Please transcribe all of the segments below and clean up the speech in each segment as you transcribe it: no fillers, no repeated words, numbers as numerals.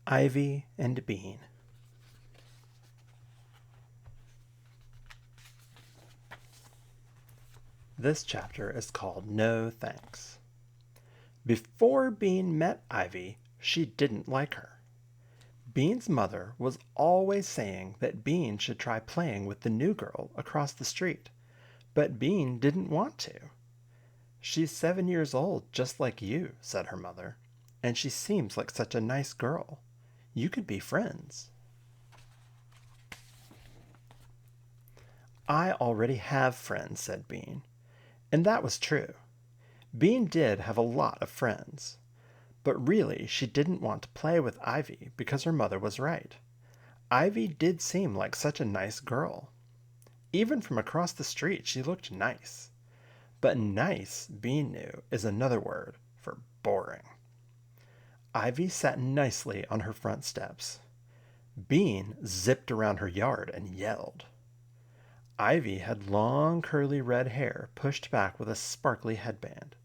Ivy and Bean. This chapter is called No Thanks. Before Bean met Ivy, she didn't like her. Bean's mother was always saying that Bean should try playing with the new girl across the street, but Bean didn't want to. "She's 7 years old, just like you," said her mother, "and she seems like such a nice girl. You could be friends." "I already have friends," said Bean. And that was true. Bean did have a lot of friends. But really, she didn't want to play with Ivy because her mother was right. Ivy did seem like such a nice girl. Even from across the street, she looked nice. But nice, Bean knew, is another word for boring. Ivy sat nicely on her front steps. Bean zipped around her yard and yelled. Ivy had long curly red hair pushed back with a sparkly headband.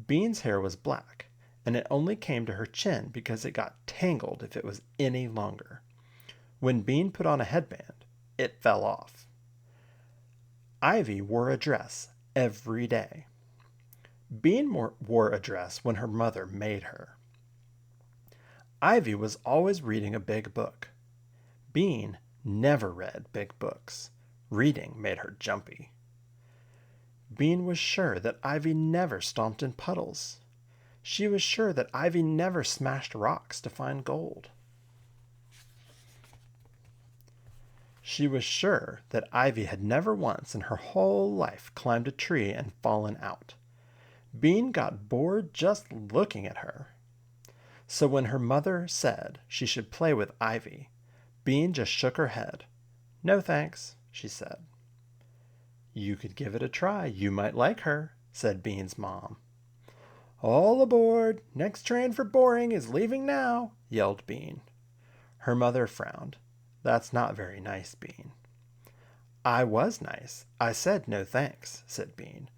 Bean's hair was black, and it only came to her chin because it got tangled if it was any longer. When Bean put on a headband, it fell off. Ivy wore a dress every day. Bean wore a dress when her mother made her. Ivy was always reading a big book. Bean never read big books. Reading made her jumpy. Bean was sure that Ivy never stomped in puddles. She was sure that Ivy never smashed rocks to find gold. She was sure that Ivy had never once in her whole life climbed a tree and fallen out. Bean got bored just looking at her. So when her mother said she should play with Ivy, Bean just shook her head. "No thanks," she said. "You could give it a try. You might like her," said Bean's mom. "All aboard! Next train for Boring is leaving now," yelled Bean. Her mother frowned. "That's not very nice, Bean." "I was nice. I said no thanks," said Bean.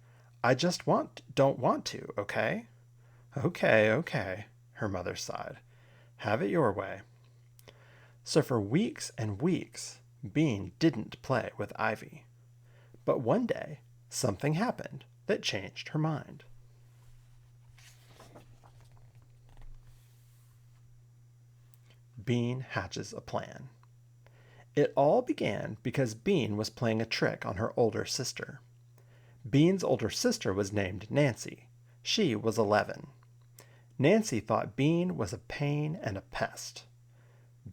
"I just don't want to, okay?" Okay, her mother sighed. "Have it your way." So for weeks and weeks, Bean didn't play with Ivy. But one day, something happened that changed her mind. Bean hatches a plan. It all began because Bean was playing a trick on her older sister. Bean's older sister was named Nancy. She was 11. Nancy thought Bean was a pain and a pest.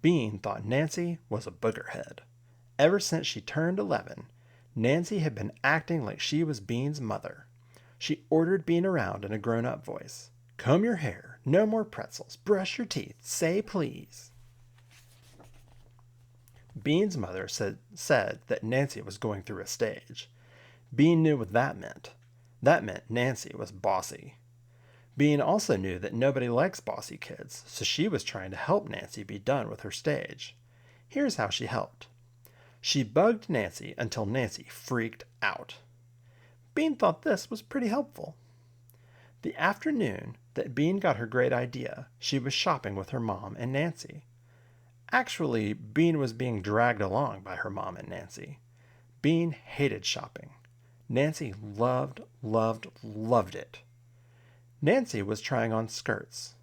Bean thought Nancy was a boogerhead. Ever since she turned 11, Nancy had been acting like she was Bean's mother. She ordered Bean around in a grown-up voice. "Comb your hair, no more pretzels, brush your teeth, say please." Bean's mother said that Nancy was going through a stage. Bean knew what that meant. That meant Nancy was bossy. Bean also knew that nobody likes bossy kids, so she was trying to help Nancy be done with her stage. Here's how she helped. She bugged Nancy until Nancy freaked out. Bean thought this was pretty helpful. The afternoon that Bean got her great idea, she was shopping with her mom and Nancy. Actually, Bean was being dragged along by her mom and Nancy. Bean hated shopping. Nancy loved it. Nancy was trying on skirts.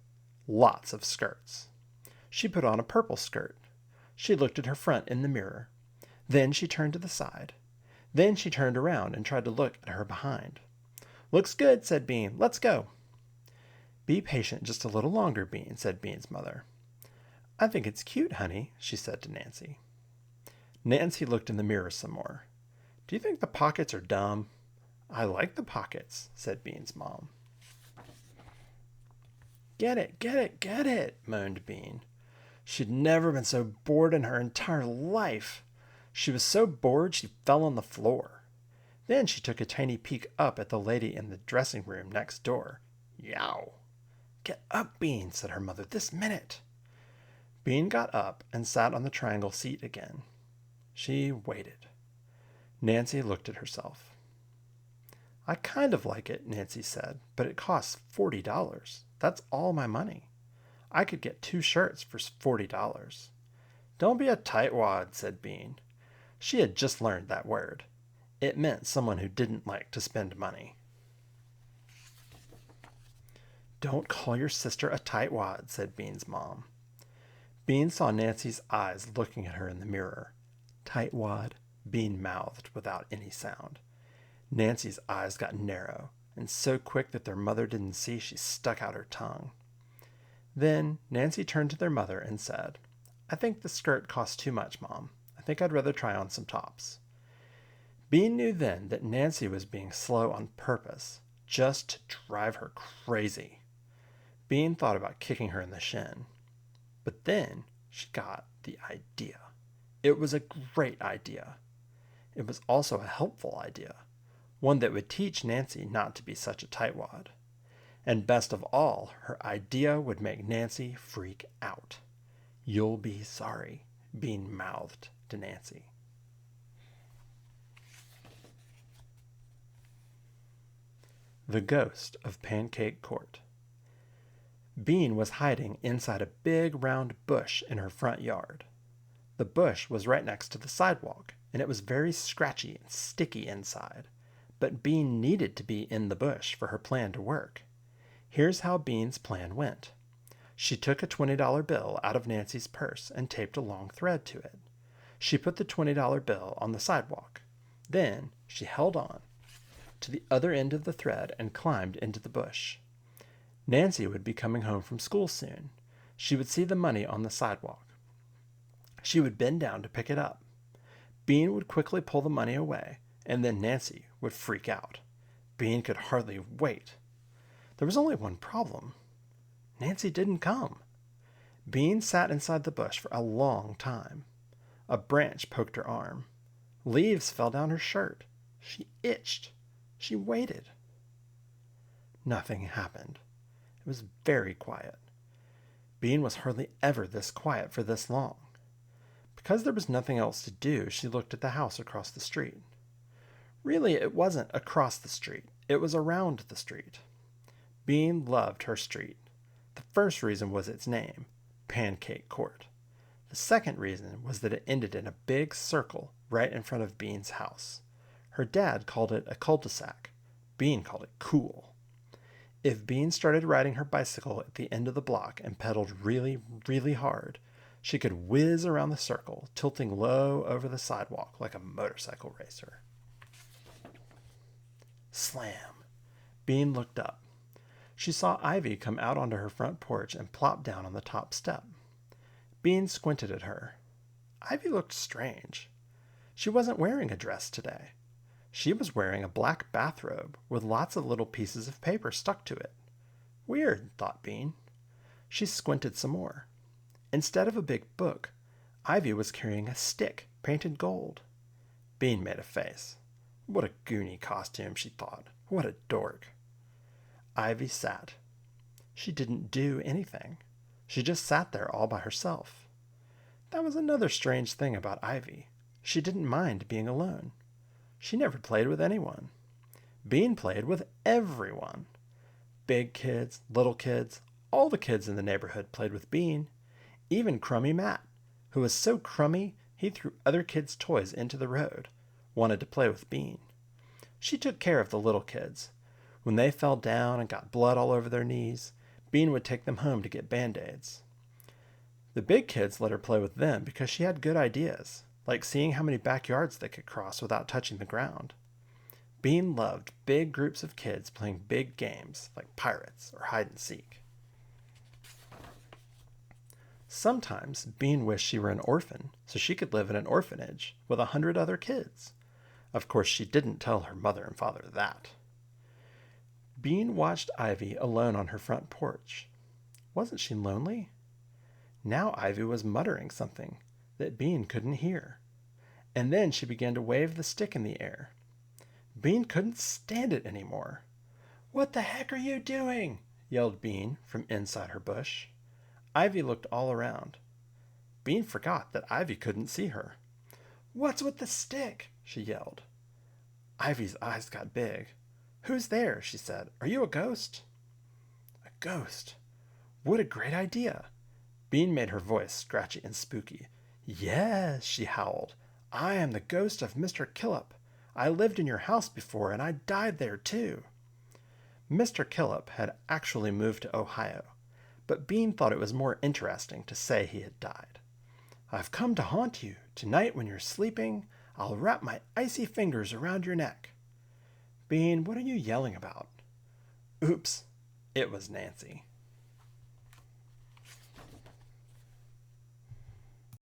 Lots of skirts. She put on a purple skirt. She looked at her front in the mirror. Then she turned to the side. Then she turned around and tried to look at her behind. "Looks good," said Bean. "Let's go." "Be patient just a little longer, Bean," said Bean's mother. "I think it's cute, honey," she said to Nancy. Nancy looked in the mirror some more. "Do you think the pockets are dumb?" "I like the pockets," said Bean's mom. Get it, moaned Bean. She'd never been so bored in her entire life. She was so bored she fell on the floor. Then she took a tiny peek up at the lady in the dressing room next door. Yow! "Get up, Bean," said her mother, "this minute." Bean got up and sat on the triangle seat again. She waited. Nancy looked at herself. "I kind of like it," Nancy said, "but it costs $40. That's all my money. I could get 2 shirts for $40. Don't be a tightwad, said Bean. She had just learned that word. It meant someone who didn't like to spend money. Don't call your sister a tightwad, said Bean's mom. Bean saw Nancy's eyes looking at her in the mirror. Tightwad, Bean mouthed without any sound. Nancy's eyes got narrow, and so quick that their mother didn't see she stuck out her tongue. Then Nancy turned to their mother and said, I think the skirt costs too much, Mom. I think I'd rather try on some tops. Bean knew then that Nancy was being slow on purpose, just to drive her crazy. Bean thought about kicking her in the shin. But then she got the idea. It was a great idea. It was also a helpful idea, one that would teach Nancy not to be such a tightwad. And best of all, her idea would make Nancy freak out. You'll be sorry, Bean mouthed to Nancy. The Ghost of Pancake Court. Bean was hiding inside a big round bush in her front yard. The bush was right next to the sidewalk, and it was very scratchy and sticky inside. But Bean needed to be in the bush for her plan to work. Here's how Bean's plan went. She took a $20 bill out of Nancy's purse and taped a long thread to it. She put the $20 bill on the sidewalk. Then she held on to the other end of the thread and climbed into the bush. Nancy would be coming home from school soon. She would see the money on the sidewalk. She would bend down to pick it up. Bean would quickly pull the money away, and then Nancy would freak out. Bean could hardly wait. There was only one problem. Nancy didn't come. Bean sat inside the bush for a long time. A branch poked her arm. Leaves fell down her shirt. She itched. She waited. Nothing happened. It was very quiet. Bean was hardly ever this quiet for this long. Because there was nothing else to do, she looked at the house across the street. Really, it wasn't across the street. It was around the street. Bean loved her street. The first reason was its name, Pancake Court. The second reason was that it ended in a big circle right in front of Bean's house. Her dad called it a cul-de-sac. Bean called it cool. If Bean started riding her bicycle at the end of the block and pedaled really, really hard, she could whiz around the circle, tilting low over the sidewalk like a motorcycle racer. Slam! Bean looked up. She saw Ivy come out onto her front porch and plop down on the top step. Bean squinted at her. Ivy looked strange. She wasn't wearing a dress today. She was wearing a black bathrobe with lots of little pieces of paper stuck to it. Weird, thought Bean. She squinted some more. Instead of a big book, Ivy was carrying a stick painted gold. Bean made a face. What a goony costume, she thought. What a dork. Ivy sat. She didn't do anything. She just sat there all by herself. That was another strange thing about Ivy. She didn't mind being alone. She never played with anyone. Bean played with everyone. Big kids, little kids, all the kids in the neighborhood played with Bean. Even Crummy Matt, who was so crummy he threw other kids' toys into the road, wanted to play with Bean. She took care of the little kids. When they fell down and got blood all over their knees, Bean would take them home to get Band-Aids. The big kids let her play with them because she had good ideas, like seeing how many backyards they could cross without touching the ground. Bean loved big groups of kids playing big games like pirates or hide and seek. Sometimes Bean wished she were an orphan so she could live in an orphanage with 100 other kids. Of course, she didn't tell her mother and father that. Bean watched Ivy alone on her front porch. Wasn't she lonely? Now Ivy was muttering something that Bean couldn't hear. And then she began to wave the stick in the air. Bean couldn't stand it anymore. "What the heck are you doing?" yelled Bean from inside her bush. Ivy looked all around. Bean forgot that Ivy couldn't see her. "What's with the stick?" she yelled. Ivy's eyes got big. "Who's there?" she said. "Are you a ghost?" A ghost? What a great idea! Bean made her voice scratchy and spooky. Yes, she howled. I am the ghost of Mr. Killip. I lived in your house before, and I died there too. Mr. Killip had actually moved to Ohio, but Bean thought it was more interesting to say he had died. I've come to haunt you. Tonight when you're sleeping, I'll wrap my icy fingers around your neck. Bean, what are you yelling about? Oops, it was Nancy.